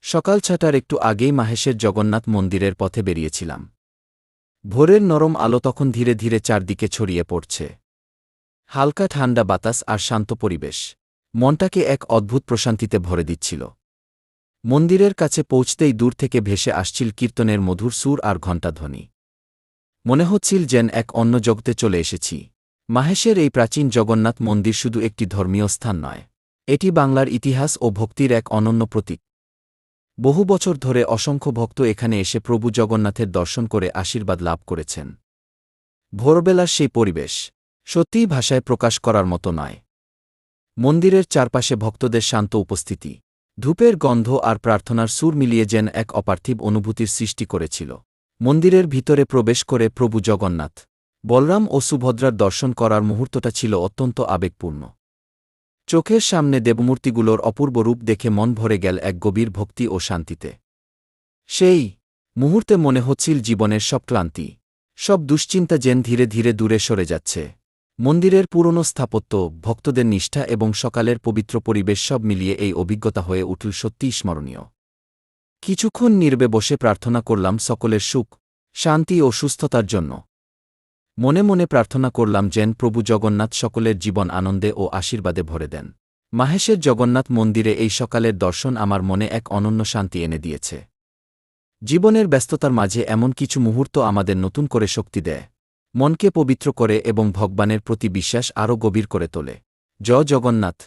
সকাল ৬টার একটু আগেই মাহেশের জগন্নাথ মন্দিরের পথে বেরিয়েছিলাম। ভোরের নরম আলো তখন ধীরে ধীরে চারদিকে ছড়িয়ে পড়ছে। হালকা ঠান্ডা বাতাস আর শান্ত পরিবেশ মনটাকে এক অদ্ভুত প্রশান্তিতে ভরে দিচ্ছিল। মন্দিরের কাছে পৌঁছতেই দূর থেকে ভেসে আসছিল কীর্তনের মধুর সুর আর ঘণ্টাধ্বনি। মনে হচ্ছিল যেন এক অন্য জগতে চলে এসেছি। মাহেশের এই প্রাচীন জগন্নাথ মন্দির শুধু একটি ধর্মীয় স্থান নয়, এটি বাংলার ইতিহাস ও ভক্তির এক অনন্য প্রতীক। বহু বছর ধরে অসংখ্য ভক্ত এখানে এসে প্রভু জগন্নাথের দর্শন করে আশীর্বাদ লাভ করেছেন। ভোরবেলার সেই পরিবেশ সত্যিই ভাষায় প্রকাশ করার মতো নয়। মন্দিরের চারপাশে ভক্তদের শান্ত উপস্থিতি, ধূপের গন্ধ আর প্রার্থনার সুর মিলিয়ে যেন এক অপার্থিব অনুভূতির সৃষ্টি করেছিল। মন্দিরের ভিতরে প্রবেশ করে প্রভু জগন্নাথ, বলরাম ও সুভদ্রার দর্শন করার মুহূর্তটা ছিল অত্যন্ত আবেগপূর্ণ। চোখের সামনে দেবমূর্তিগুলোর অপূর্ব রূপ দেখে মন ভরে গেল এক গভীর ভক্তি ও শান্তিতে। সেই মুহূর্তে মনে হচ্ছিল জীবনের সব ক্লান্তি, সব দুশ্চিন্তা যেন ধীরে ধীরে দূরে সরে যাচ্ছে। মন্দিরের পুরনো স্থাপত্য, ভক্তদের নিষ্ঠা এবং সকালের পবিত্র পরিবেশ সব মিলিয়ে এই অভিজ্ঞতা হয়ে উঠল সত্যিই স্মরণীয়। কিছুক্ষণ নীরবে বসে প্রার্থনা করলাম সকলের সুখ, শান্তি ও সুস্থতার জন্য। মনে মনে প্রার্থনা করলাম যেন প্রভু জগন্নাথ সকলের জীবন আনন্দে ও আশীর্বাদে ভরে দেন। মাহেশের জগন্নাথ মন্দিরে এই সকালের দর্শন আমার মনে এক অনন্য শান্তি এনে দিয়েছে। জীবনের ব্যস্ততার মাঝে এমন কিছু মুহূর্ত আমাদের নতুন করে শক্তি দেয়, মনকে পবিত্র করে এবং ভগবানের প্রতি বিশ্বাস আরও গভীর করে তোলে। জয় জগন্নাথ।